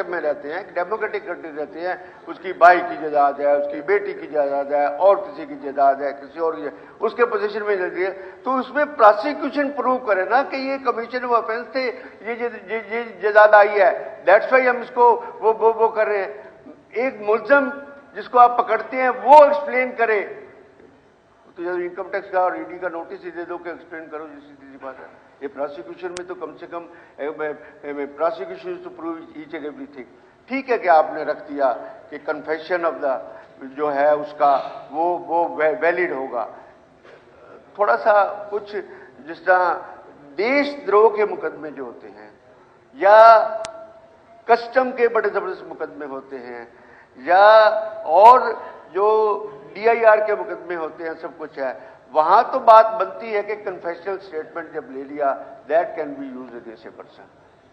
में रहते हैं, डेमोक्रेटिक कंट्री रहते हैं, उसकी भाई की जायदाद है, उसकी बेटी की जायदाद है, और किसी की जायदाद है, किसी और की, उसके पोजीशन में रहती है, तो उसमें प्रोसिक्यूशन प्रूव करे ना कि ये कमीशन ऑफ ऑफेंस थे, ये जायदाद आई है, दैट्स वाई हम इसको वो कर रहे हैं। एक मुलजम जिसको आप पकड़ते हैं वो एक्सप्लेन करे, तो जब इनकम टैक्स का और ईडी का नोटिस ही दे दो कि एक्सप्लेन करो, जिसकी सीधी बात है। ये प्रोसिक्यूशन में तो कम से कम prosecution to prove each and everything. ठीक है कि आपने रख दिया कि कन्फेशन ऑफ द जो है उसका वो वैलिड होगा। थोड़ा सा कुछ जिस तरह देशद्रोह के मुकदमे जो होते हैं, या कस्टम के बड़े जबरदस्त मुकदमे होते हैं, या और जो DIR के मुकदमे होते हैं, सब कुछ है, वहां तो बात बनती है कि कन्फेशनल स्टेटमेंट जब ले लिया, that can be used against a person.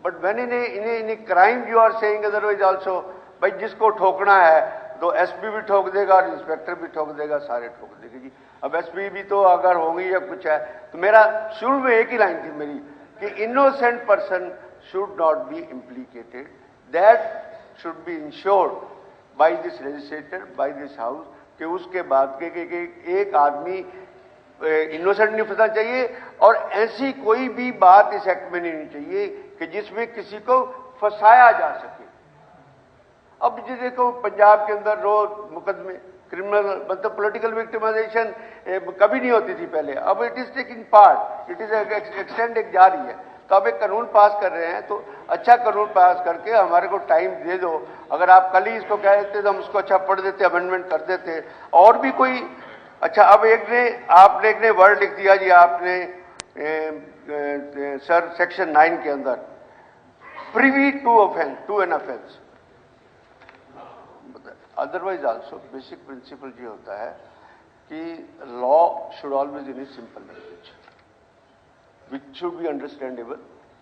But when in crime you are saying otherwise also, भाई जिसको ठोकना है तो SP भी ठोक देगा और इंस्पेक्टर भी ठोक देगा, सारे ठोक देंगे जी। अब SP भी तो अगर होंगी या कुछ है, तो मेरा शुरू में एक ही लाइन थी मेरी कि innocent person should not be implicated, that should be ensured by this legislator, by this house, कि उसके बाद के एक आदमी इनोसेंट नहीं फंसना चाहिए, और ऐसी कोई भी बात इस एक्ट में नहीं होनी चाहिए कि जिसमें किसी को फंसाया जा सके। अब जी देखो, पंजाब के अंदर रोज मुकदमे क्रिमिनल, मतलब पॉलिटिकल विक्टिमाइजेशन कभी नहीं होती थी पहले, अब it is taking part, it is extend एक जा रही है। तो अब एक कानून पास कर रहे हैं, तो अच्छा कानून पास करके हमारे को टाइम दे दो। अगर आप कल ही इसको कह देते तो हम उसको अच्छा पढ़ देते, अमेंडमेंट कर देते, और भी कोई अच्छा। अब आपने एक ने वर्ड लिख दिया जी, आपने सर सेक्शन 9 के अंदर privy to offence, to an offence. Otherwise also basic principle ये होता है कि law should always in simple language which should be understandable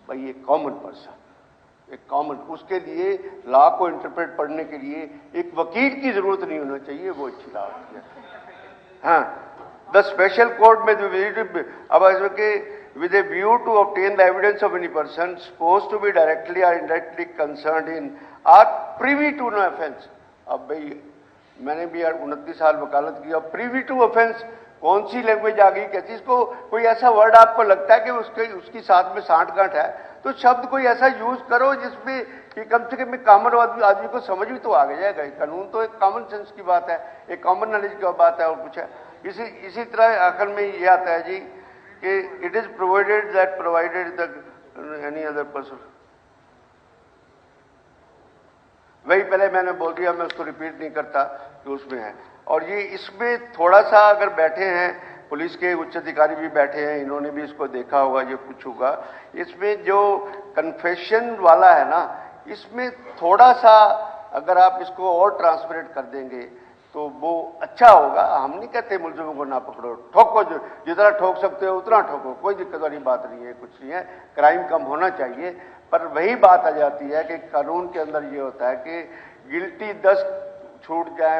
by a common person. एक कॉमन, उसके लिए लॉ को इंटरप्रेट पढ़ने के लिए एक वकील की जरूरत नहीं होना चाहिए, वो अच्छी लॉ होती है। हाँ, द स्पेशल कोर्ट में अब with a view to obtain the evidence of any person supposed to be directly or indirectly concerned in or privy to no offense। अब भाई मैंने भी 29 साल वकालत की, अब प्रीवी टू ऑफेंस कौन सी लैंग्वेज आ गई, कैसी? इसको कोई ऐसा वर्ड आपको लगता है कि उसकी साथ में सांठ-गांठ है, तो शब्द कोई ऐसा यूज करो जिसमें कि कम से कम कॉमन आदमी को समझ भी तो आ जाएगा। कानून तो एक कॉमन सेंस की बात है, एक कॉमन नॉलेज की बात है, और कुछ है। इसी तरह आखिर में ये आता है जी कि it is provided that provided the any other person. वही पहले मैंने बोल दिया, मैं उसको रिपीट नहीं करता कि उसमें है। और ये इसमें थोड़ा सा अगर बैठे हैं, पुलिस के उच्च अधिकारी भी बैठे हैं, इन्होंने भी इसको देखा होगा, ये कुछ होगा, इसमें जो कन्फेशन वाला है ना, इसमें थोड़ा सा अगर आप इसको और ट्रांसपेरेंट कर देंगे तो वो अच्छा होगा। हम नहीं कहते मुलजिमों को ना पकड़ो, ठोको, जितना ठोक सकते हो उतना ठोको, कोई दिक्कत वाली बात नहीं है, कुछ नहीं है, क्राइम कम होना चाहिए। पर वही बात आ जाती है कि कानून के अंदर ये होता है कि गिल्टी 10 छूट जाए,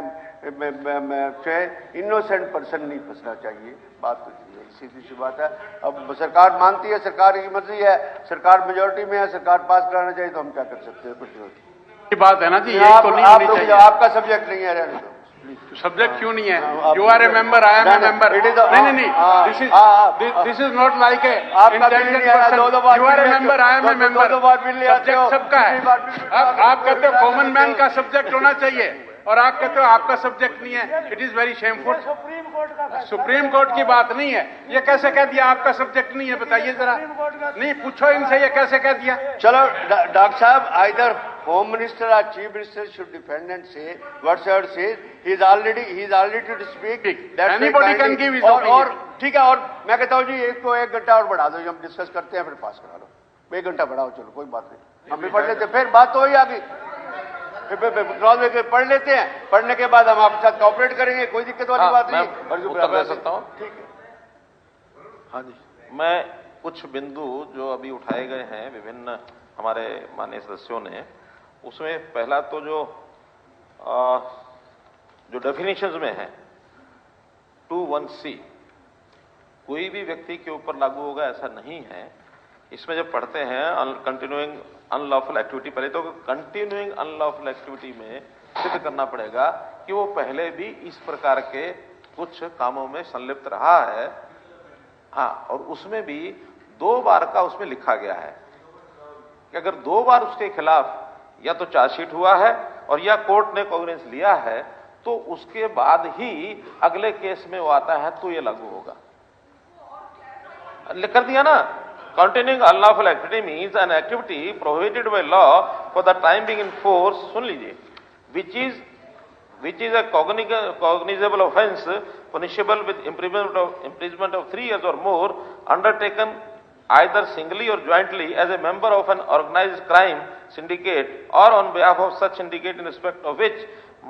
इनोसेंट पर्सन नहीं फंसना चाहिए। बात तो सीधी सी बात है। अब सरकार मानती है, सरकार की मर्जी है, सरकार मेजोरिटी में है, सरकार पास कराना चाहिए, तो हम क्या कर सकते हैं? कुछ नहीं। बात है ना जी, यही तो नहीं होनी चाहिए। आपका सब्जेक्ट नहीं है, रहने दो। सब्जेक्ट क्यों नहीं है? You are a member, I am a member. नहीं, this is not like a intelligent person. You are a member, I am a member. Subject सबका है। आप कहते हो कॉमन मैन का सब्जेक्ट होना चाहिए, और आप कहते हो आपका सब्जेक्ट नहीं है। It is very shameful. Supreme court की बात नहीं है, ये कैसे कह दिया आपका सब्जेक्ट नहीं है? बताइए जरा। नहीं, पूछो इनसे ये कैसे कह दिया। चलो डॉक्टर साहब, आइदर होम मिनिस्टर और chief minister should defend and say whatever says, he is already to speak, anybody can give his opinion. और ठीक है, और मैं कहता हूं जी इसको 1 घंटा और बढ़ा दो, हम डिस्कस करते हैं, फिर पास करा लो। 1 घंटा बढ़ाओ, चलो कोई बात नहीं, हम भी पढ़ लेते, फिर बात तो ही आ गई, फिर पढ़ लेते हैं, पढ़ने के बाद हम आपके साथ कोऑपरेट करेंगे, कोई दिक्कत वाली बात नहीं। उत्तर दे सकता हूं? ठीक है। हाँ जी, मैं कुछ बिंदु जो अभी उठाए गए हैं विभिन्न हमारे माननीय सदस्यों ने, उसमें पहला तो जो डेफिनेशंस में है 21C कोई भी व्यक्ति के ऊपर लागू होगा ऐसा नहीं है। इसमें जब पढ़ते हैं कंटिन्यूइंग अनलॉफुल एक्टिविटी, पहले तो कंटिन्यूइंग अनलॉफुल एक्टिविटी में सिद्ध करना पड़ेगा कि वो पहले भी इस प्रकार के कुछ कामों में संलिप्त रहा है। हाँ, और उसमें भी 2 बार का उसमें लिखा गया है कि अगर 2 बार उसके खिलाफ या तो चार्जशीट हुआ है और या कोर्ट ने कॉग्निजेंस लिया है तो उसके बाद ही अगले केस में वो आता है तो ये लागू होगा। कर दिया ना, continuing unlawful activity means an activity prohibited by law for the time being in force, सुन लीजिए, which is a cognizable offense punishable with imprisonment of 3 years or more, undertaken either singly or jointly as a member of an organized crime syndicate or on behalf of such syndicate in respect of which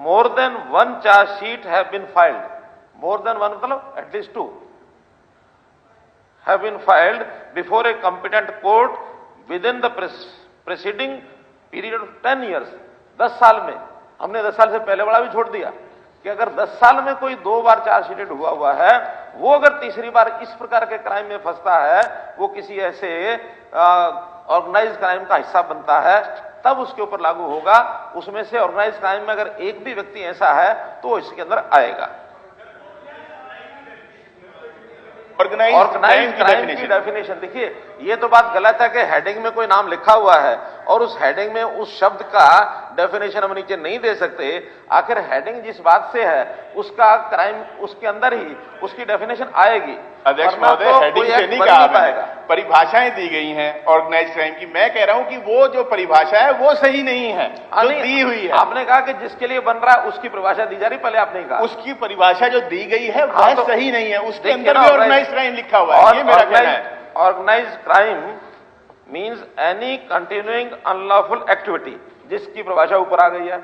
more than one charge sheet have been filed. More than one मतलब at least 2 have been filed before a competent court within the preceding period of 10 years. 10 साल में, हमने 10 साल से पहले वाला भी छोड़ दिया कि अगर 10 साल में कोई 2 बार चार्जशीटेड हुआ है, वो अगर तीसरी बार इस प्रकार के क्राइम में फंसता है, वो किसी ऐसे ऑर्गेनाइज्ड क्राइम का हिस्सा बनता है, तब उसके ऊपर लागू होगा। उसमें से ऑर्गेनाइज्ड क्राइम में अगर एक भी व्यक्ति ऐसा है तो इसके अंदर आएगा। ऑर्गेनाइज्ड क्राइम की डेफिनेशन देखिए, ये तो बात गलत है कि हेडिंग में कोई नाम लिखा हुआ है और उस हेडिंग में उस शब्द का डेफिनेशन हम नीचे नहीं दे सकते। आखिर हेडिंग जिस बात से है उसका क्राइम उसके अंदर ही उसकी डेफिनेशन आएगी। अध्यक्ष महोदय, हेडिंग से नहीं कहा मैंने, परिभाषाएं दी गई हैं ऑर्गेनाइज्ड क्राइम की। मैं कह रहा हूं कि वो जो परिभाषा है वो सही नहीं है जो दी हुई है। आपने कहा कि जिसके लिए बन रहा है उसकी परिभाषा दी जा रही, पहले आपने कहा उसकी परिभाषा जो दी गई है वह तो सही नहीं है, उसके अंदर भी ऑर्गेनाइज्ड क्राइम लिखा हुआ है, ये मेरा कहना है। Organized crime means any continuing unlawful activity, जिसकी परिभाषा ऊपर आ गई है,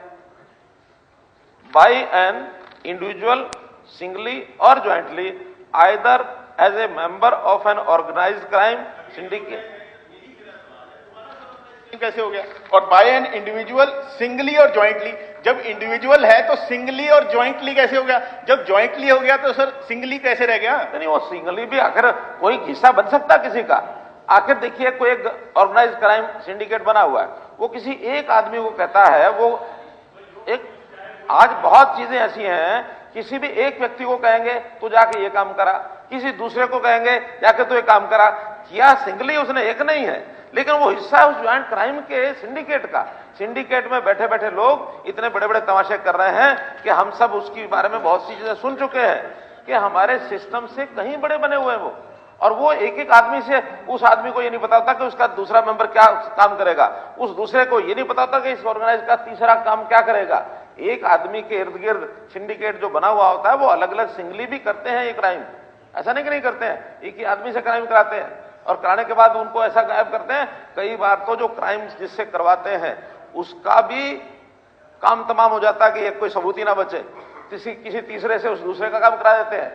बाय एन इंडिविजुअल सिंगली और jointly either as a member of an organized crime syndicate. कैसे हो गया? और बाय एन इंडिविजुअल सिंगली और ज्वाइंटली, जब इंडिविजुअल है तो सिंगली और ज्वाइंटली कैसे हो गया? जब ज्वाइंटली हो गया तो सर सिंगली कैसे रह गया? नहीं, वो सिंगली भी आखिर कोई हिस्सा बन सकता किसी का। आखिर देखिए, कोई एक ऑर्गेनाइज्ड क्राइम सिंडिकेट बना हुआ है, वो किसी एक आदमी को कहता है, वो एक, आज बहुत चीजें ऐसी हैं, किसी भी एक व्यक्ति को कहेंगे तो जाके ये काम करा, किसी दूसरे को कहेंगे जाके तो ये काम करा, किया सिंगली उसने, एक नहीं है, लेकिन वो हिस्सा है उस ज्वाइंट क्राइम के सिंडिकेट का। सिंडिकेट में बैठे बैठे लोग इतने बड़े बड़े तमाशे कर रहे हैं कि हम सब उसके बारे में बहुत सी चीजें सुन चुके हैं कि हमारे सिस्टम से कहीं बड़े बने हुए हैं वो, और वो एक एक आदमी से, उस आदमी को ये नहीं पता होता कि उसका दूसरा मेंबर क्या काम करेगा, उस दूसरे को ये नहीं पता होता कि इस ऑर्गेनाइज का तीसरा काम क्या करेगा। एक आदमी के इर्द गिर्द सिंडिकेट जो बना हुआ होता है वो अलग अलग सिंगली भी करते हैं ये क्राइम, ऐसा नहीं कि नहीं करते हैं, एक ही आदमी से क्राइम कराते हैं और कराने के बाद उनको ऐसा गायब करते हैं। कई बार तो जो क्राइम जिससे करवाते हैं उसका भी काम तमाम हो जाता है कि एक कोई सबूत ही ना बचे, किसी तीसरे से उस दूसरे का काम करा देते हैं।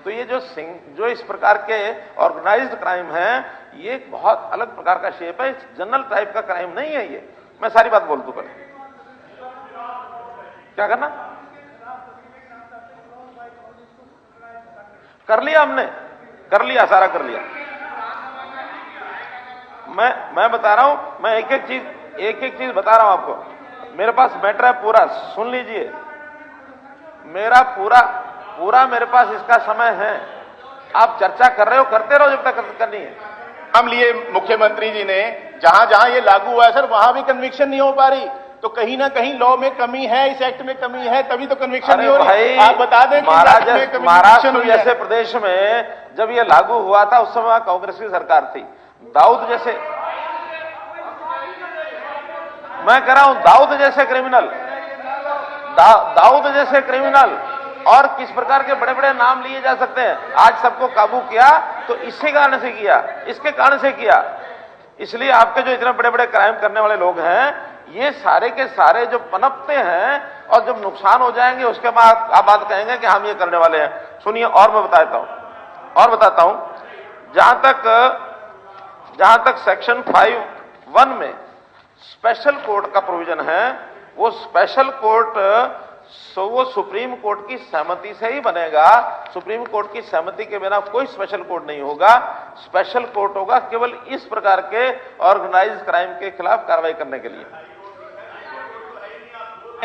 तो ये जो इस प्रकार के ऑर्गेनाइज्ड क्राइम है, ये एक बहुत अलग प्रकार का शेप है, जनरल टाइप का क्राइम नहीं है ये। मैं सारी बात बोल दूं, पहले क्या करना कर लिया, हमने कर लिया, सारा कर लिया। मैं बता रहा हूं, मैं एक एक चीज बता रहा हूं आपको। मेरे पास मैटर है पूरा, सुन लीजिए, मेरा पूरा मेरे पास इसका समय है। आप चर्चा कर रहे हो, करते रहो जब तक करनी है। हम लिए मुख्यमंत्री जी ने जहां जहां ये लागू हुआ है सर, वहां भी कन्विक्शन नहीं हो पा रही, तो कहीं ना कहीं लॉ में कमी है, इस एक्ट में कमी है, तभी तो कन्विक्शन नहीं हो रही। आप बता दें कि महाराष्ट्र जैसे प्रदेश में जब ये लागू हुआ था उस समय कांग्रेस की सरकार थी। दाऊद जैसे, मैं कह रहा हूं, दाऊद जैसे क्रिमिनल और किस प्रकार के बड़े बड़े नाम लिए जा सकते हैं। आज सबको काबू किया तो इसी कारण से किया, इसके कारण से किया। इसलिए आपके जो इतने बड़े बड़े क्राइम करने वाले लोग हैं, ये सारे के सारे जो पनपते हैं और जब नुकसान हो जाएंगे उसके बाद आप बात कहेंगे कि हम ये करने वाले हैं। सुनिए, और मैं बताता हूं, जहां तक सेक्शन 5(1) में स्पेशल कोर्ट का प्रोविजन है, वो स्पेशल कोर्ट सो वो सुप्रीम कोर्ट की सहमति से ही बनेगा। सुप्रीम कोर्ट की सहमति के बिना कोई स्पेशल कोर्ट नहीं होगा। स्पेशल कोर्ट होगा केवल इस प्रकार के ऑर्गेनाइज्ड क्राइम के खिलाफ कार्रवाई करने के लिए।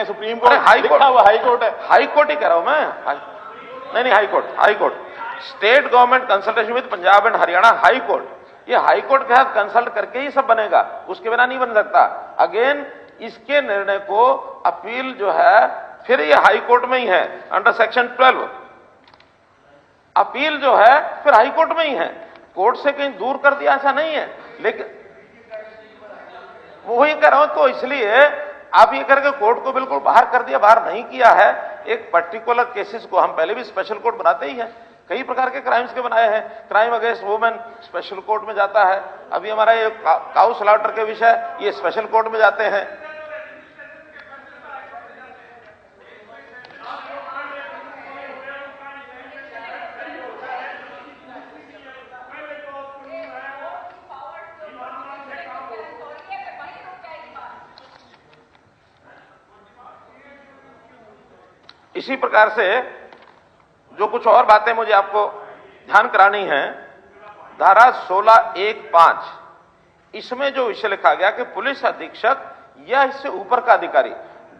Supreme court high court, high court है, हाई कोर्ट ही कह रहा हूं मैं। नहीं, high court, high court, state government consultation with Punjab and Haryana high court. ये हाई कोर्ट के साथ कंसल्ट करके ही सब बनेगा, उसके बिना नहीं बन सकता। अगेन इसके निर्णय को अपील जो है फिर ये हाई कोर्ट में ही है, अंडर सेक्शन 12 अपील जो है फिर हाई कोर्ट में ही है। कोर्ट से कहीं दूर कर दिया ऐसा नहीं है, लेकिन वही कह रहा हूं। तो इसलिए आप ये करके कोर्ट को बिल्कुल बाहर कर दिया, बाहर नहीं किया है। एक पर्टिकुलर केसेस को हम पहले भी स्पेशल कोर्ट बनाते ही हैं, कई प्रकार के क्राइम्स के बनाए हैं। Crime against women special court में जाता है। अभी हमारा ये काउ स्लॉटर के विषय ये स्पेशल कोर्ट में जाते हैं। इसी प्रकार से जो कुछ और बातें मुझे आपको ध्यान करानी है, धारा 16(1)(5) इसमें जो विषय लिखा गया कि पुलिस अधीक्षक या इससे ऊपर का अधिकारी,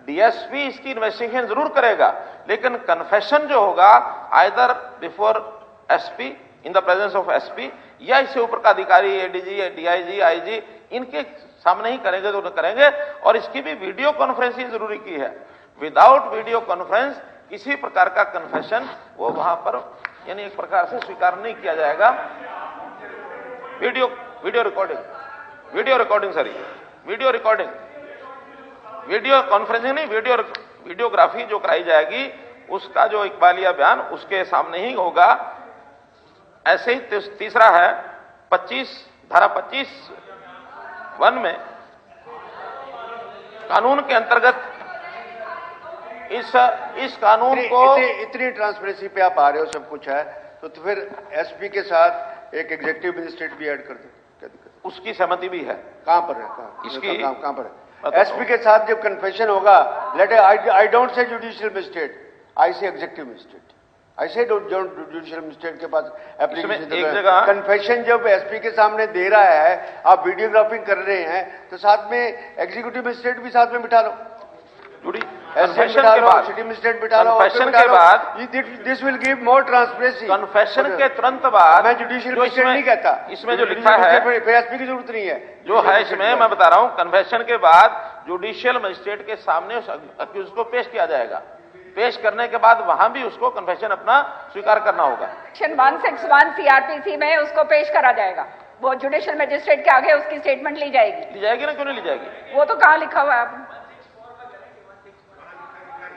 डीएसपी इसकी इन्वेस्टिगेशन जरूर करेगा, लेकिन कन्फेशन जो होगा either before SP, in the presence of SP, या इससे ऊपर का अधिकारी एडीजी, डीआईजी, आईजी, इनके सामने ही करेंगे तो करेंगे। और इसकी भी वीडियो कॉन्फ्रेंसिंग जरूरी की है। विदाउट वीडियो कॉन्फ्रेंस किसी प्रकार का कन्फेशन वो वहां पर यानी एक प्रकार से स्वीकार नहीं किया जाएगा। वीडियो कॉन्फ्रेंसिंग नहीं, वीडियोग्राफी जो कराई जाएगी उसका जो इकबालिया बयान उसके सामने ही होगा। ऐसे ही तीसरा है धारा 25(1) में कानून के अंतर्गत इस कानून को इतनी ट्रांसपेरेंसी पे आप आ रहे हो, सब कुछ है, तो फिर एसपी के साथ एक एग्जीक्यूटिव मजिस्ट्रेट भी ऐड कर दो, क्या दिक्कत है? उसकी सहमति भी है। कहां पर है? इसकी कहां पर है? एसपी के साथ जब कन्फेशन होगा, let I don't say judicial magistrate, I say executive magistrate, I से जुडिशियल मजिस्ट्रेट के पास एप्लीकेशन। एक जगह कन्फेशन जब एसपी के सामने दे रहा है, आप वीडियोग्राफिंग कर रहे हैं, तो साथ में एग्जीक्यूटिव मजिस्ट्रेट भी साथ में बिठा लो, कन्फेशन के बाद, सिटी मजिस्ट्रेट बिठा लो। कन्फेशन के बाद this will give more transparency. Confession के तुरंत बाद, मैं जुडिशियल मजिस्ट्रेट नहीं कहता, इसमें जो लिखा है फिर एसपी की जरूरत नहीं है। जो है इसमें मैं बता रहा हूं, कन्फेशन के बाद जुडिशियल मजिस्ट्रेट के सामने उस अक्यूज को पेश किया जाएगा। पेश करने के बाद वहां भी उसको कन्फेशन अपना स्वीकार करना होगा। सेक्शन 161 सीआरपीसी में उसको पेश करा जाएगा, वो जुडिशियल मजिस्ट्रेट के आगे उसकी स्टेटमेंट ली जाएगी ना, क्यों नहीं ली जाएगी? वो तो कहां लिखा हुआ है आपने?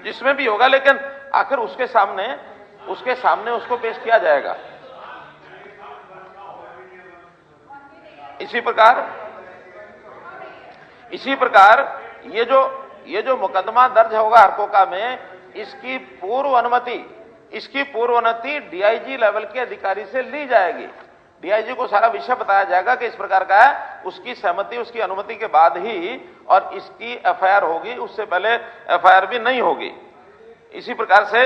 जिसमें भी होगा, लेकिन आखिर उसके सामने उसको पेश किया जाएगा। इसी प्रकार ये जो मुकदमा दर्ज होगा हरकोका में, इसकी पूर्व अनुमति डीआईजी लेवल के अधिकारी से ली जाएगी। डीआईजी को सारा विषय बताया जाएगा कि इस प्रकार का है, उसकी सहमति, उसकी अनुमति के बाद ही और इसकी एफआईआर होगी, उससे पहले एफआईआर भी नहीं होगी। इसी प्रकार से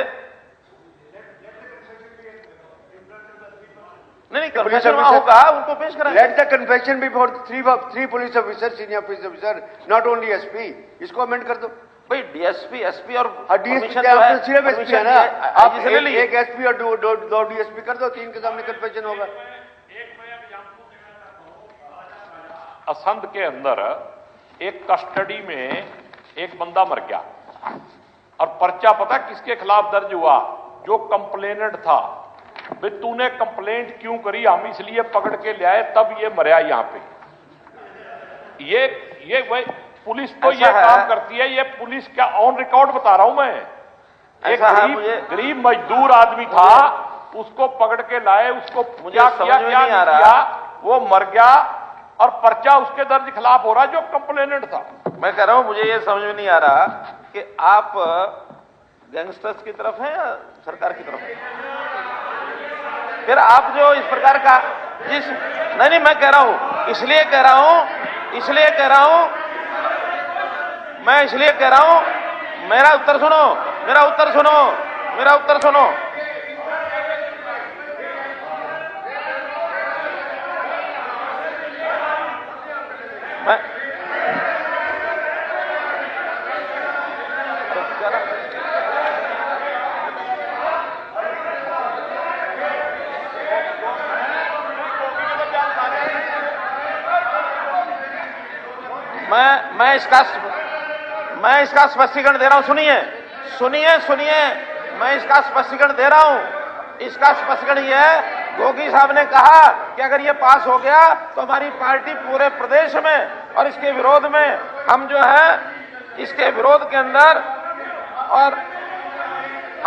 नहीं, कन्फेशन होगा, उनको पेश कराएंगे। Let the confession before three police officer, senior police officer, not only SP. इसको अमेंड कर दो भाई। डीएसपी, एसपी और डीएसपी है ना, आप एक एसपी और दो डीएसपी कर दो, 3 के सामने कन्फेशन होगा। असंध के अंदर एक कस्टडी में एक बंदा मर गया और पर्चा पता किसके खिलाफ दर्ज हुआ? जो कंप्लेनेंट था। भाई तूने कंप्लेंट क्यों करी? हम इसलिए पकड़ के ले आए, तब ये मरा यहां पे। ये भाई पुलिस तो ये काम करती है, ये पुलिस क्या ऑन रिकॉर्ड बता रहा हूं मैं। एक गरीब मजदूर आदमी था, उसको पकड़ के लाए, उसको क्या किया, वो मर गया और पर्चा उसके दर्ज खिलाफ हो रहा है जो कंप्लेनेंट था। मैं कह रहा हूं, मुझे ये समझ में नहीं आ रहा कि आप गैंगस्टर्स की तरफ हैं या सरकार की तरफ हैं? फिर आप जो इस प्रकार का नहीं, मैं कह रहा हूं, इसलिए कह रहा हूं, मेरा उत्तर सुनो। मेरा उत्तर सुनो, मेरा उत्तर सुनो। मैं इसका स्पष्टीकरण दे रहा हूं। सुनिए सुनिए सुनिए, मैं इसका स्पष्टीकरण दे रहा हूं। इसका स्पष्टीकरण यह है, गोगी साहब ने कहा कि अगर ये पास हो गया तो हमारी पार्टी पूरे प्रदेश में और इसके विरोध में हम जो है इसके विरोध के अंदर और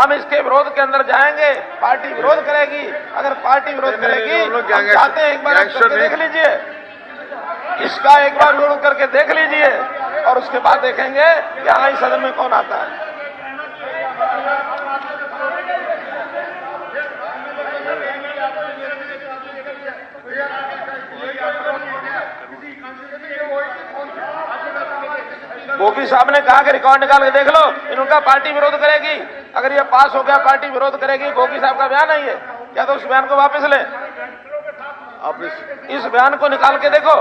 हम इसके विरोध के अंदर जाएंगे, पार्टी विरोध करेगी। अगर पार्टी विरोध करेगी, हम चाहते हैं एक बार देख लीजिए, इसका एक बार विरोध करके देख लीजिए और उसके बाद देखेंगे कि हाँ इस सदन में कौन आता है। गोगी साहब ने कहा कि रिकॉर्ड निकाल के देख लो, इनका पार्टी विरोध करेगी। अगर ये पास हो गया पार्टी विरोध करेगी, गोगी साहब का बयान है ये, या तो उस बयान को वापस लें। आप इस बयान को निकाल के देखो।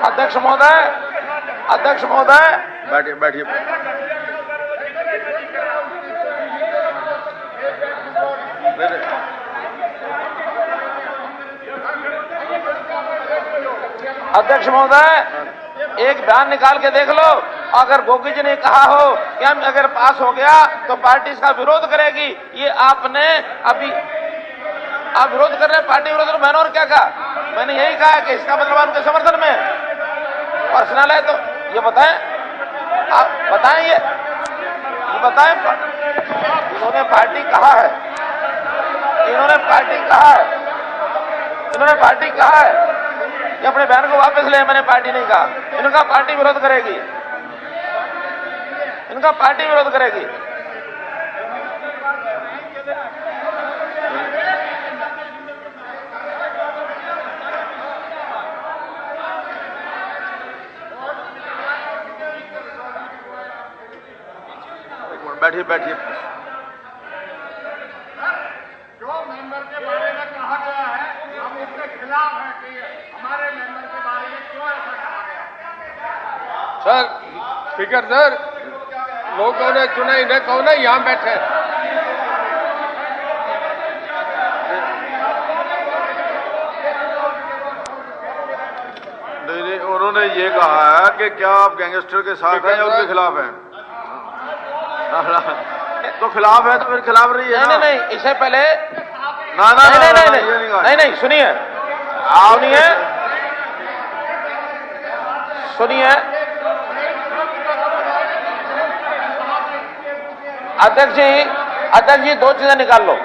अध्यक्ष महोदय, अध्यक्ष महोदय, बैठिए बैठिए। अध्यक्ष महोदय, एक बयान निकाल के देख लो। अगर गोगी जी ने कहा हो कि हम अगर पास हो गया तो पार्टी इसका विरोध करेगी, ये आपने अभी आप विरोध कर रहे हैं, पार्टी विरोध। मैंने और क्या कहा? मैंने यही कहा कि इसका मतलब उनके समर्थन में पर्सनल है। तो ये बताएं, आप बताएं, ये बताएं, इन्होंने पार्टी कहा है, इन्होंने पार्टी कहा है, इन्होंने पार्टी कहा है कि अपने बयान को वापस ले। मैंने पार्टी नहीं कहा। इनका पार्टी विरोध करेगी, इनका पार्टी विरोध करेगी। बैठिए बैठिए। जो मेंबर के बारे में कहा गया है, हम उसके खिलाफ हैं कि हमारे मेंबर के बारे में क्यों ऐसा कहा गया? सर, स्पीकर सर, लोगों ने चुना, इन्हें कौन है यहाँ बैठे? नहीं, उन्होंने ये कहा है कि क्या आप गैंगस्टर के साथ हैं या उनके खिलाफ हैं? तो खिलाफ है तो फिर खिलाफ रही है। नहीं नहीं, इससे पहले ना ना नहीं नहीं नहीं नहीं नहीं, सुनिए सुनिए सुनिए। अध्यक्ष जी दो चीजें निकाल लो,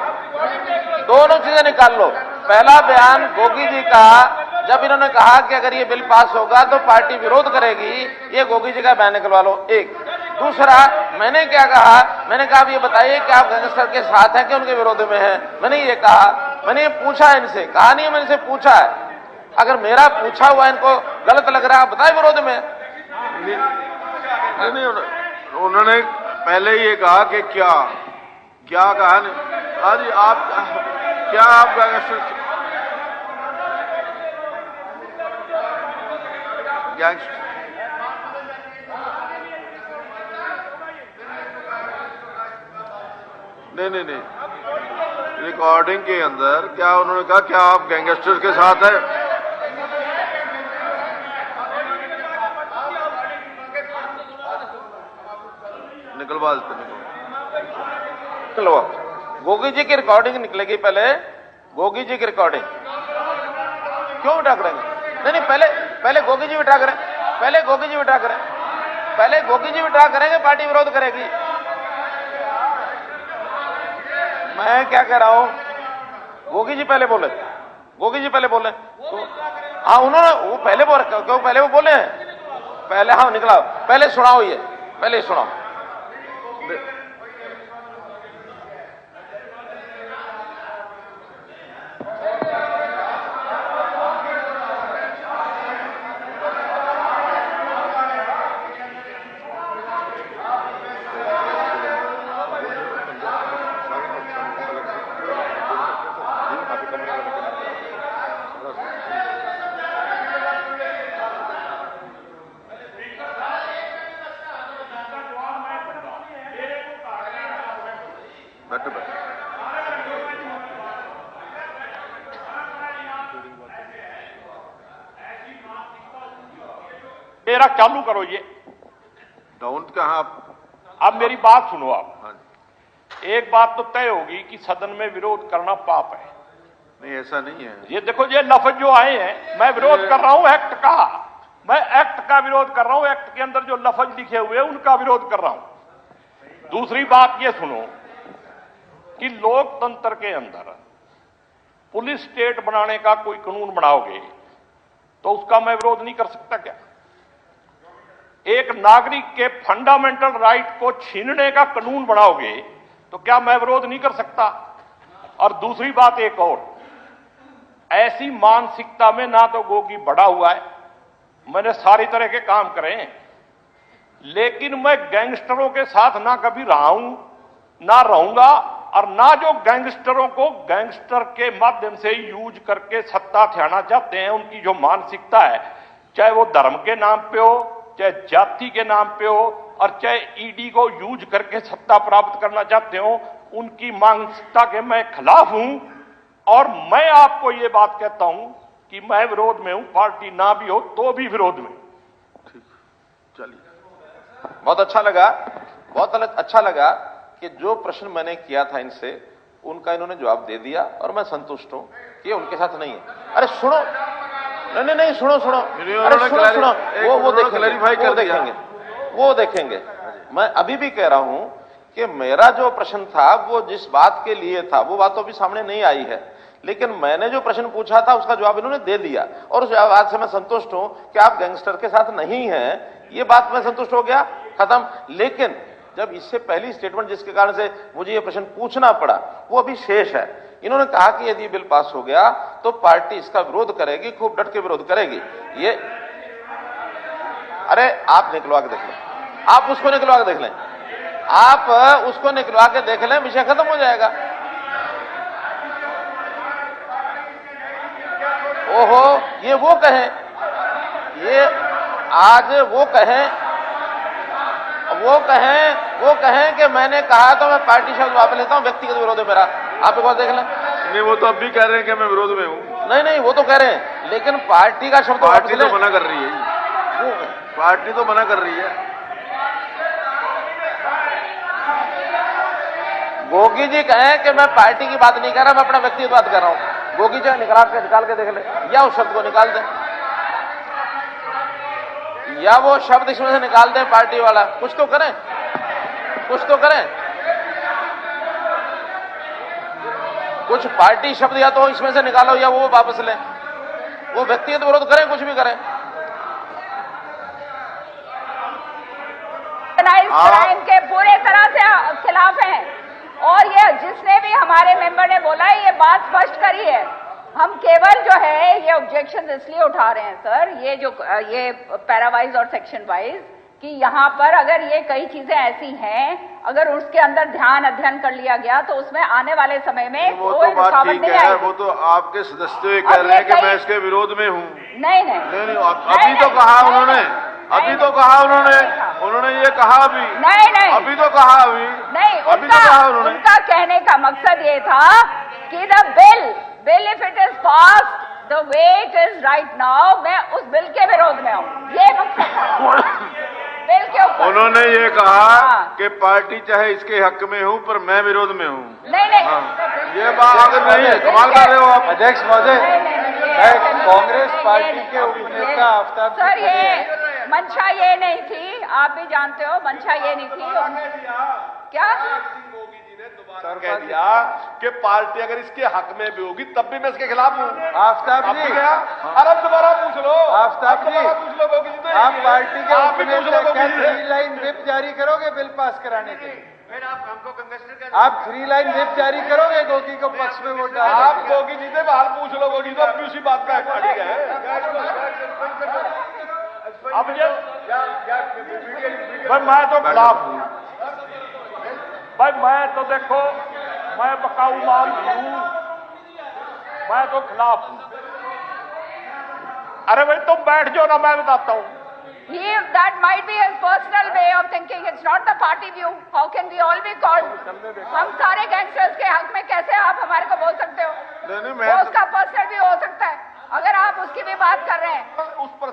दोनों चीजें निकाल लो। पहला बयान गोगी जी का, जब इन्होंने कहा कि अगर ये बिल पास होगा तो पार्टी विरोध करेगी, ये गोगी जी का बयान निकलवा लो, एक। दूसरा, मैंने क्या कहा? मैंने कहा आप ये बताइए कि आप गैंगस्टर के साथ हैं कि उनके विरोध में हैं? मैंने ये कहा, मैंने ये पूछा इनसे, कहा नहीं है, मैंने इनसे पूछा है। अगर मेरा पूछा हुआ इनको गलत लग रहा है, आप बताए विरोध में। नहीं, उन्होंने पहले ये कहा कि क्या क्या कहा? हाँ जी, आप क्या आप गैंगस्टर नहीं, रिकॉर्डिंग के अंदर क्या उन्होंने कहा क्या आप गैंगस्टर के साथ हैं? निकलवा देते, चलो गोगी जी की रिकॉर्डिंग निकलेगी पहले। गोगी जी की रिकॉर्डिंग क्यों उठा करेंगे? नहीं, पहले गोगी जी उठा करें, पहले गोगी जी उठा करें, पहले गोगी जी उठा करेंगे, पार्टी विरोध करेगी। मैं क्या कह रहा हूं, गोगी जी पहले बोले, गोगी जी पहले बोले। हाँ, उन्होंने वो पहले बोले, क्यों पहले वो बोले हैं? पहले हाँ निकला, पहले सुनाओ, ये पहले सुनाओ। मेरा चालू करो ये डाउन कहाँ? अब मेरी बात सुनो आप। हाँ। एक बात तो तय होगी कि सदन में विरोध करना पाप है। नहीं, ऐसा नहीं है। ये देखो, ये लफ्ज जो आए हैं, मैं विरोध कर रहा हूं एक्ट का, मैं एक्ट का विरोध कर रहा हूं, एक्ट के अंदर जो लफ्ज लिखे हुए हैं उनका विरोध कर रहा हूं। दूसरी बात ये सुनो कि लोकतंत्र के अंदर पुलिस स्टेट बनाने का कोई कानून बनाओगे तो उसका मैं विरोध नहीं कर सकता क्या? एक नागरिक के फंडामेंटल राइट को छीनने का कानून बनाओगे तो क्या मैं विरोध नहीं कर सकता? और दूसरी बात एक और, ऐसी मानसिकता में ना तो गोगी बड़ा हुआ है, मैंने सारी तरह के काम करे हैं, लेकिन मैं गैंगस्टरों के साथ ना कभी रहा हूं, ना रहूंगा, और ना जो गैंगस्टरों को गैंगस्टर के माध्यम से यूज करके सत्ता थियाना चाहते हैं, उनकी जो मानसिकता है, चाहे वो धर्म के नाम पे हो, चाहे जाति के नाम पे हो, और चाहे ईडी को यूज करके सत्ता प्राप्त करना चाहते हो, उनकी मानसिकता के मैं खिलाफ हूं। और मैं आपको ये बात कहता हूं कि मैं विरोध में हूं, पार्टी ना भी हो तो भी विरोध में। चलिए, बहुत अच्छा लगा, बहुत अच्छा लगा कि जो प्रश्न मैंने किया था इनसे, उनका इन्होंने जवाब दे दिया और मैं संतुष्ट हूं कि ये उनके साथ नहीं है। अरे सुनो, नहीं, सुनो, अरे सुनो, वो देखेंगे, वो देखेंगे। मैं अभी भी कह रहा हूं कि मेरा जो प्रश्न था वो जिस बात के लिए था वो बात तो अभी सामने नहीं आई है, लेकिन मैंने जो प्रश्न पूछा था उसका जवाब इन्होंने दे दिया, और उस बात से मैं संतुष्ट हूं कि आप गैंगस्टर के साथ नहीं हैं, ये बात मैं संतुष्ट हो गया, खत्म। लेकिन जब इससे पहली स्टेटमेंट जिसके कारण से मुझे ये प्रश्न पूछना पड़ा वो अभी शेष है। इन्होंने कहा कि यदि बिल पास हो गया तो पार्टी इसका विरोध करेगी, खूब डट के विरोध करेगी। ये अरे आप निकलवा के देख लें, आप उसको निकलवा के देख लें, आप उसको निकलवा के देख लें, विषय खत्म हो जाएगा। ओहो, ये वो कहें, ये आज वो कहें कि मैंने कहा तो मैं पार्टी शब्द वापस लेता हूं, व्यक्तिगत विरोध है मेरा। आप एक बार देख लें। नहीं, वो तो अब भी कह रहे हैं कि मैं विरोध में हूं। नहीं, वो तो कह रहे हैं, लेकिन पार्टी का शब्द पार्टी तो मना कर रही है, पार्टी तो मना कर रही है। गोगी जी कहें कि मैं पार्टी की बात नहीं कर रहा, मैं अपना व्यक्तिगत बात कर रहा हूं। गोगी जी निकाल के देख ले, या उस शब्द को निकाल दें, या वो शब्द इसमें से निकाल दें पार्टी वाला, कुछ तो करें, कुछ पार्टी शब्द या तो इसमें से निकालो या वो वापस लें, वो व्यक्तिगत विरोध करें, कुछ भी करें। क्राइम के पूरे तरह से खिलाफ हैं, और ये जिसने भी हमारे मेंबर ने बोला है, ये बात स्पष्ट करी है। हम केवल जो है ये ऑब्जेक्शन इसलिए उठा रहे हैं सर, ये पैरावाइज और सेक्शन वाइज, कि यहाँ पर अगर ये कई चीजें ऐसी हैं, अगर उसके अंदर अध्ययन कर लिया गया तो उसमें आने वाले समय में वो कोई तो बात रुकावट ठीक नहीं है, आएगी। वो तो आपके सदस्य कह रहे हैं कि मैं इसके विरोध में हूँ। नहीं, अभी तो कहा उन्होंने, उन्होंने ये कहा अभी, नहीं, अभी तो कहा, अभी तो कहा उन्होंने। उनका कहने का मकसद ये था कि the bill if it is passed the way it is right now, मैं उस बिल के विरोध में हूँ, ये मकसद था बिल के ऊपर। उन्होंने ये कहा कि पार्टी चाहे इसके हक में हूँ पर मैं विरोध में हूँ। नहीं, ये बात नहीं है, कमाल कर रहे हो आप। अध्यक्ष महोदय, कांग्रेस पार्टी के उपनेता आफ्ताब सर, ये मंशा ये नहीं थी, आप भी जानते हो, मंशा ये नहीं थी। क्या कह दिया कि पार्टी अगर इसके हक में भी होगी तब भी मैं इसके खिलाफ हूँ। आफ्ताब जी, अरे दोबारा पूछ लो, आफ्ताब जी, पूछ लो गोगी जी, तो आप पार्टी के आप भी पूछ लो उपनेता क्या गोगी जी। 3 लाइन व्हिप जारी करोगे बिल पास कराने के लिए? फिर आप हमको कंगस्टर कर, आप 3 लाइन व्हिप जारी करोगे गोगी को पक्ष में वोट डालने आप के लिए? गोगी जी से बाहर पूछ लो, गोगी तो अपनी उसी बात का अड़ी है। अब ये भाई मैं तो खिलाफ हूँ, भाई मैं तो देखो, मैं बकाऊ माल हूँ, मैं तो खिलाफ हूँ। अरे भाई तुम बैठ जाओ ना, मैं बताता हूँ। that might be his personal way of thinking, it's not the party view. How can we all be called? हम सारे गैंगस्टर्स के हक में कैसे आप हमारे को बोल सकते हो? वो उसका पर्सनल व्यू हो सकता है, अगर आप उसकी भी बात कर रहे हैं,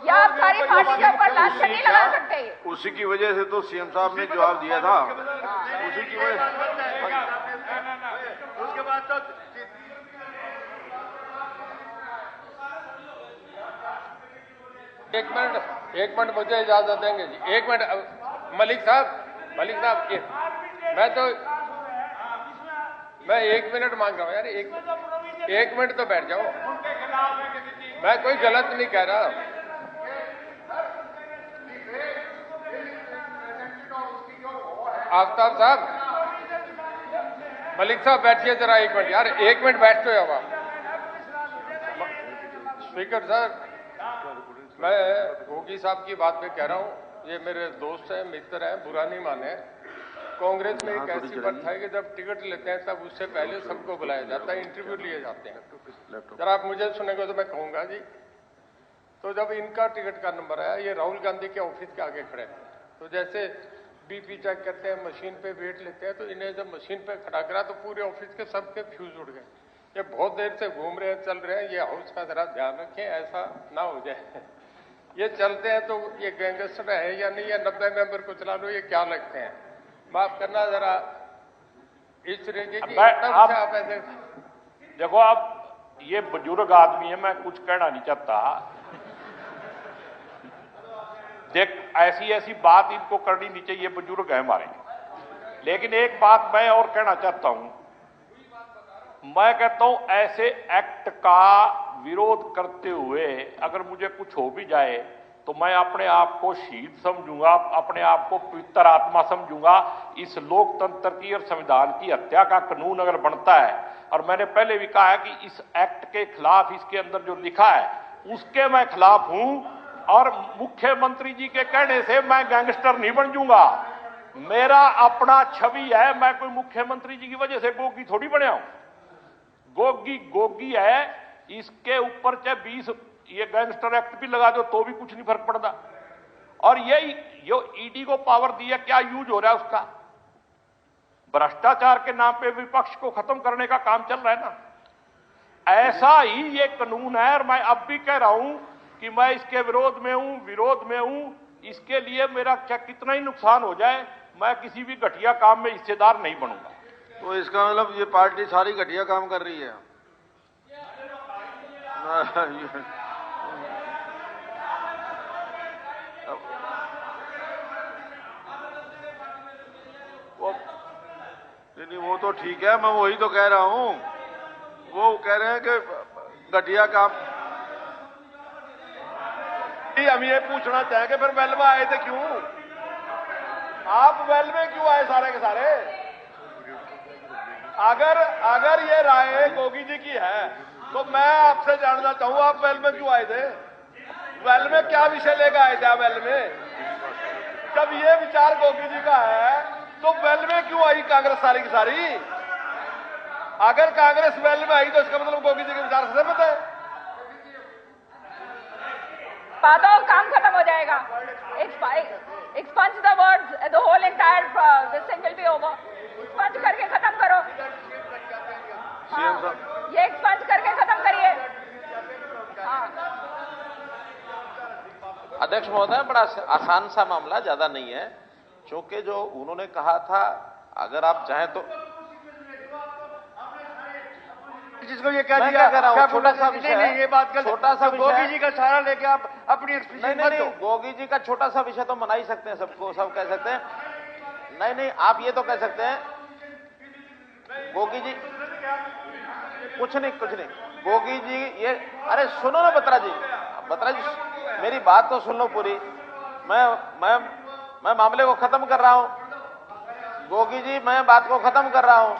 या आप सारी पार्टी के ऊपर भाषण नहीं लगा सकते। उसी की वजह से तो सीएम साहब ने जवाब दिया था, उसी की वजह। उसके बाद तो एक मिनट मुझे इजाजत देंगे जी, एक मिनट। मलिक साहब मैं 1 मिनट मांग रहा हूँ यार, एक मिनट तो बैठ जाओ। मैं कोई गलत नहीं कह रहा। आफ्ताब साहब, मलिक साहब बैठिए जरा 1 मिनट यार, 1 मिनट बैठते हो आप। स्पीकर सर, मैं गोगी साहब की बात पे कह रहा हूँ, ये मेरे दोस्त हैं, मित्र हैं, बुरा नहीं माने। कांग्रेस में एक ऐसी प्रथा है कि जब टिकट लेते हैं तब उससे पहले सबको बुलाया जाता है, इंटरव्यू लिए जाते हैं। जरा आप मुझे सुनेंगे तो मैं कहूंगा जी। तो जब इनका टिकट का नंबर आया, ये राहुल गांधी के ऑफिस के आगे खड़े थे, तो जैसे बीपी चेक करते हैं, मशीन पे वेट लेते हैं, तो इन्हें जब मशीन पे खड़ा करा तो पूरे ऑफिस के सबके फ्यूज उड़ गए। ये बहुत देर से घूम रहे हैं, चल रहे हैं, ये हाउस का जरा ध्यान रखें, ऐसा ना हो जाए। ये चलते हैं तो ये गैंगस्टर है या नहीं, या 90 मेंबर को चला लो, ये क्या लगते हैं? माफ करना जरा इस तरीके की आप ऐसे देखो, आप ये बुजुर्ग आदमी है, मैं कुछ कहना नहीं चाहता। देख, ऐसी बात इनको करनी नहीं चाहिए, बुजुर्ग है हमारे। लेकिन एक बात मैं और कहना चाहता हूं, मैं कहता हूं ऐसे एक्ट का विरोध करते हुए अगर मुझे कुछ हो भी जाए तो मैं अपने आप को शहीद समझूंगा, अपने आप को पवित्र आत्मा समझूंगा। इस लोकतंत्र की और संविधान की हत्या का कानून अगर बनता है, और मैंने पहले भी कहा है कि इस एक्ट के खिलाफ, इसके अंदर जो लिखा है उसके मैं खिलाफ हूं, और मुख्यमंत्री जी के कहने से मैं गैंगस्टर नहीं बन जाऊंगा। मेरा अपना छवि है, मैं कोई मुख्यमंत्री जी की वजह से गोगी थोड़ी बनया हूं। गोगी है, इसके ऊपर चाहे 20 ये गैंगस्टर एक्ट भी लगा दो तो भी कुछ नहीं फर्क पड़ता। और यही जो ईडी को पावर दिया, क्या यूज हो रहा है उसका? भ्रष्टाचार के नाम पे विपक्ष को खत्म करने का काम चल रहा है ना। ऐसा ही ये कानून है, और मैं अब भी कह रहा हूं कि मैं इसके विरोध में हूं। इसके लिए मेरा क्या कितना ही नुकसान हो जाए, मैं किसी भी घटिया काम में हिस्सेदार नहीं बनूंगा। तो इसका मतलब ये पार्टी सारी घटिया काम कर रही है। नहीं, वो तो ठीक है, मैं वही तो कह रहा हूं। वो कह रहे हैं कि घटिया काम। हम ये पूछना चाहेंगे फिर वेल में आए थे क्यों? आप वेल में क्यों आए सारे के सारे? अगर ये राय गोगी जी की है तो मैं आपसे जानना चाहूँ, आप वेल में क्यों आए थे? वेल में क्या विषय लेकर आए थे आप वेल में? जब ये विचार गोगी जी का है तो वेल में क्यों आई कांग्रेस सारी की सारी? अगर कांग्रेस वेल में आई तो इसका मतलब गोगी जी के विचार से सहमत है। पादो, काम खत्म हो जाएगा। Expunge the words, the whole entire this thing will be over. Expunge करके खत्म करो। हाँ, ये expunge करके खत्म करिए। हाँ। अध्यक्ष महोदय, बड़ा आसान सा मामला, ज्यादा नहीं है। क्योंकि जो उन्होंने कहा था, अगर आप चाहें तो जिसको ये कह दिया, क्या छोटा सा विषय है, ये बात कर, छोटा सा गोगी जी का सहारा लेके आप अपनी नहीं, गोगी जी का छोटा सा विषय तो मना ही सकते हैं, सबको सब कह सकते हैं। नहीं, आप ये तो कह सकते हैं गोगी जी कुछ नहीं गोगी जी ये, अरे सुनो ना बत्रा जी, मेरी बात तो सुन लो पूरी। मैं मामले को खत्म कर रहा हूं। गोगी जी, मैं बात को खत्म कर रहा हूं।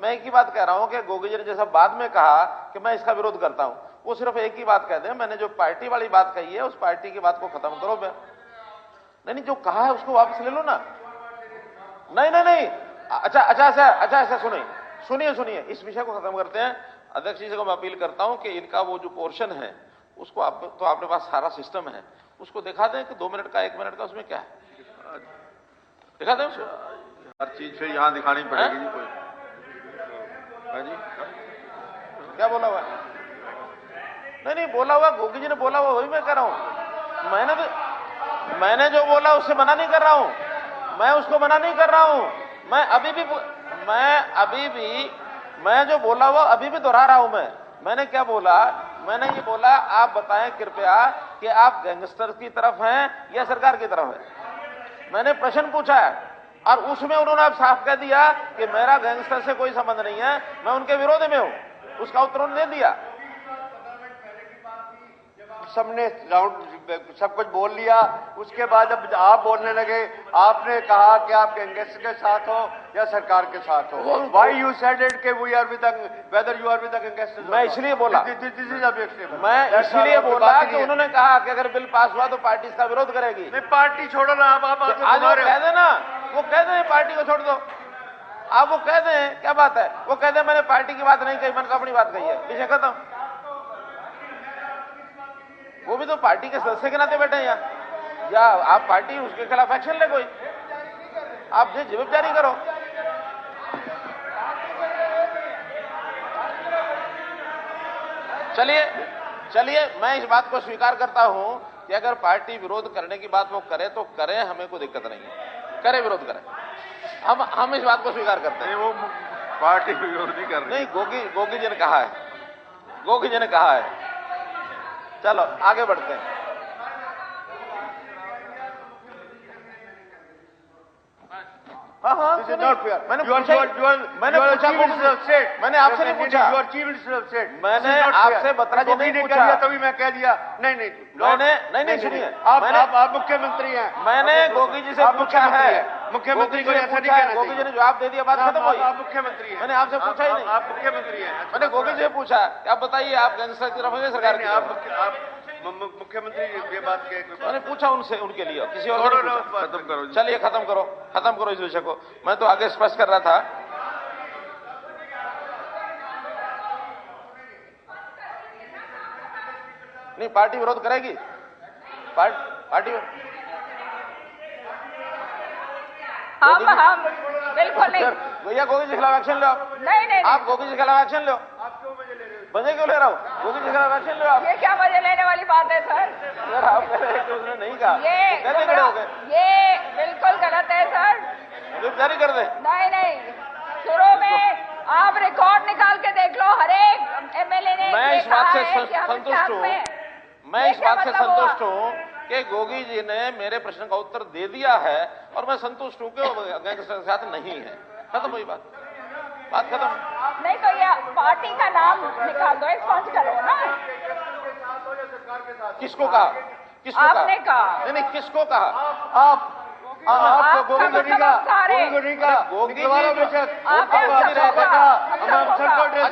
मैं एक ही बात कह रहा हूं कि गोगी जी ने जैसा बाद में कहा कि मैं इसका विरोध करता हूं, वो सिर्फ एक ही बात कह दें, मैंने जो पार्टी वाली बात कही है उस पार्टी की बात को खत्म करो। नहीं, जो कहा है उसको वापस ले लो ना। नहीं, अच्छा ऐसा सुनिए, इस विषय को खत्म करते हैं। अध्यक्ष जी से मैं अपील करता हूं कि इनका वो जो पोर्शन है उसको तो आपके पास सारा सिस्टम है, उसको दिखा दें कि 2 मिनट का 1 मिनट का उसमें क्या है, दिखा दें उसको। हर चीज फिर यहां दिखानी पड़ेगी जी। कोई जी क्या बोला हुआ? नहीं, बोला हुआ गोगी जी ने बोला हुआ, वही मैं कह रहा हूं। मैंने जो बोला उससे मना नहीं कर रहा हूं, मैं उसको मना नहीं कर रहा हूं। मैं जो बोला वो अभी भी दोहरा रहा हूं। मैंने क्या बोला? मैंने ये बोला, आप बताएं कृपया कि आप गैंगस्टर की तरफ हैं या सरकार की तरफ हैं। मैंने प्रश्न पूछा है और उसमें उन्होंने अब साफ कह दिया कि मेरा गैंगस्टर से कोई संबंध नहीं है, मैं उनके विरोध में हूं। उसका उत्तर उन्होंने दे दिया। सबने राउंड सब कुछ बोल लिया, उसके बाद अब आप बोलने लगे। आपने कहा कि आप गैंगस्टर के साथ हो या सरकार के साथ हो। Why you said it कि we are with the whether you are with the gangsters? मैं इसलिए बोला, This is objectionable। मैं इसलिए बोला कि उन्होंने कहा कि अगर बिल पास हुआ तो पार्टी इसका विरोध करेगी। नहीं, पार्टी छोड़ो ना, आप आज वो कह देना, वो कह दें पार्टी को छोड़ दो। आप वो कह दें, क्या बात है, वो कह दें मैंने पार्टी की बात नहीं कही, मैंने अपनी बात कही है, विषय खत्म। वो भी तो पार्टी के सदस्य के नाते बैठे हैं या आप पार्टी उसके खिलाफ एक्शन ले, कोई आप जवाब जारी करो। चलिए मैं इस बात को स्वीकार करता हूं कि अगर पार्टी विरोध करने की बात वो करे तो करे, हमें कोई दिक्कत नहीं है, करे विरोध करे, हम इस बात को स्वीकार करते हैं। वो पार्टी विरोध नहीं कर रही। नहीं, गोगी जी ने कहा है, गोगी जी ने कहा है। चलो आगे बढ़ते हैं। हाँ, मैंने पूछा, मैंने आपसे नहीं पूछा, मैंने आपसे बतराजी नहीं पूछा, तभी मैं कह दिया नहीं सुनिए, आप मुख्यमंत्री हैं। मैंने गोगी जी से पूछा है, मुख्यमंत्री को ऐसा नहीं कहना। गोगी जी ने जवाब दे दिया, बात खत्म हुई। आप मुख्यमंत्री हैं, मैंने आपसे पूछा ही नहीं। आप मुख्यमंत्री हैं। मैंने गोगी जी से पूछा, आप बताइए आप गैंगस्टर की तरफ है सरकार की तरफ? आप मुख्यमंत्री ये बात के मैंने पूछा उनसे, उनके लिए, किसी और को नहीं पूछा। खत्म करो। चलिए खत्म करो इस विषय को। मैं तो आगे स्पष्ट कर रहा था। नहीं, पार्टी विरोध करेगी, पार्टी हम बिल्कुल नहीं। भैया गोगी जी के खिलाफ एक्शन लो। नहीं, आप गोगी जी के खिलाफ एक्शन लो। मजे क्यों ले रहा हूँ? गोगी जी के खिलाफ एक्शन लो आप। ये क्या मजे लेने वाली बात है सर? सर आप कह रहे हैं कि उसने नहीं कहा, ये खड़े हो गए। ये बिल्कुल गलत है सर। जारी कर दे। नहीं, शुरू में आप रिकॉर्ड निकाल के देख लो, हर एक एमएलए ने। मैं इस बात से संतुष्ट हूँ, मैं इस बात से संतुष्ट हूँ कि गोगी जी ने मेरे प्रश्न का उत्तर दे दिया है और मैं संतुष्ट हूँ कि वो गैंगस्टर के साथ नहीं है। खत्म हुई बात खत्म। नहीं तो ये पार्टी का नाम निकाल दो, एक्सपंज करो ना। किसको कहा? आपने कहा। नहीं, किसको कहा? आप गोगी को नहीं कहा। गोगी जी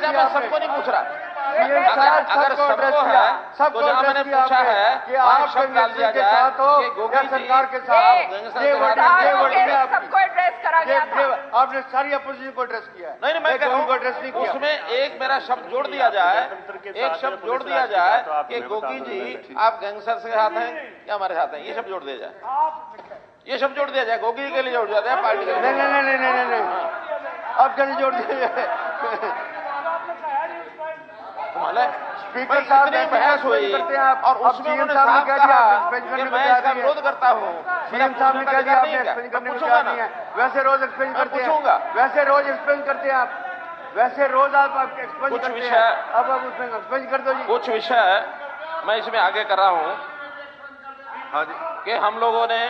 मैं सबको नहीं पूछ रहा। अगर सबको है तो जहां मैंने पूछा है कि आप शब्द डाल दिया जाए कि गोगी सरकार के साथ सबको एड्रेस करा गया था। आपने सारी अपोजिशन को एड्रेस किया। नहीं, मैं कह रहा हूं एड्रेस नहीं किया। उसमें एक मेरा शब्द जोड़ दिया जाए, एक शब्द जोड़ दिया जाए कि गोगी जी आप गैंगस्टर के साथ हैं या हमारे साथ हैं, ये शब्द जोड़ दिया जाए। ये शब्द जोड़ दिया जाए, गोगी जी के लिए जोड़ दिया जाए, पार्टी के लिए नहीं। अब कैसे जोड़ दिया जाए? स्पीकर साहब ने बहस हुई और उसमें उन्होंने साफ कहा कि मैं इसका विरोध करता हूँ। सीएम साहब ने कह दिया आपने एक्सप्लेन करने में क्या नहीं है। वैसे रोज एक्सप्लेन करते हैं, वैसे रोज एक्सप्लेन करते हैं आप, वैसे रोज आप एक्सप्लेन करते हैं। अब आप उसमें एक्सप्लेन कर दो जी। कुछ विषय मैं इसमें आगे कर रहा हूँ। हाँ जी, कि हम लोगों ने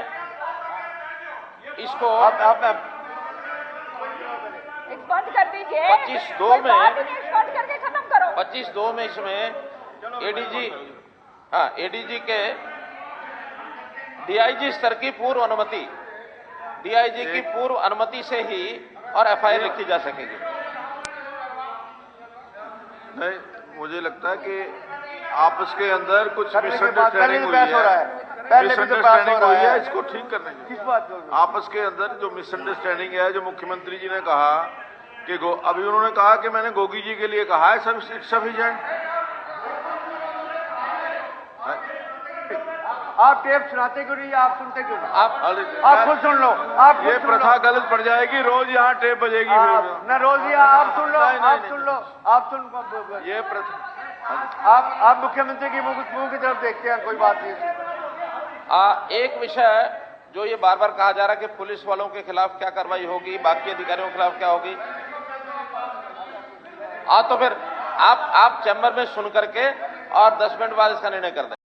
इसको एक्सपंज कर दीजिए। 25/2 में एक्सपंज करके खत्म करो। 25/2 में इसमें एडीजी के डीआईजी स्तर की पूर्व अनुमति, डीआईजी की पूर्व अनुमति से ही और एफआईआर लिखी जा सकेगी। नहीं, मुझे लगता है कि आपस के अंदर कुछ मिसअंडरस्टैंडिंग हुई है, इसको ठीक करने की। किस बात को? आपस के अंदर जो मिसअंडरस्टैंडिंग है, जो मुख्यमंत्री जी ने कहा कि अभी उन्होंने कहा कि मैंने गोगी जी के लिए कहा है, सब सफिशिएंट। आप टेप सुनाते क्यों नहीं? आप सुनते क्यों नहीं? आप खुद सुन लो। आप ये प्रथा गलत पड़ जाएगी, रोज यहाँ टेप बजेगी। न रोज आप सुन लो, आप सुन लो, आप सुन। ये प्रथा आप मुख्यमंत्री की मुंह की तरफ देखते हैं, कोई बात नहीं। एक विषय जो ये बार बार कहा जा रहा है कि पुलिस वालों के खिलाफ क्या कार्रवाई होगी, बाकी अधिकारियों के खिलाफ क्या होगी। तो फिर आप चैम्बर में सुन करके और 10 मिनट बाद इसका निर्णय कर दें।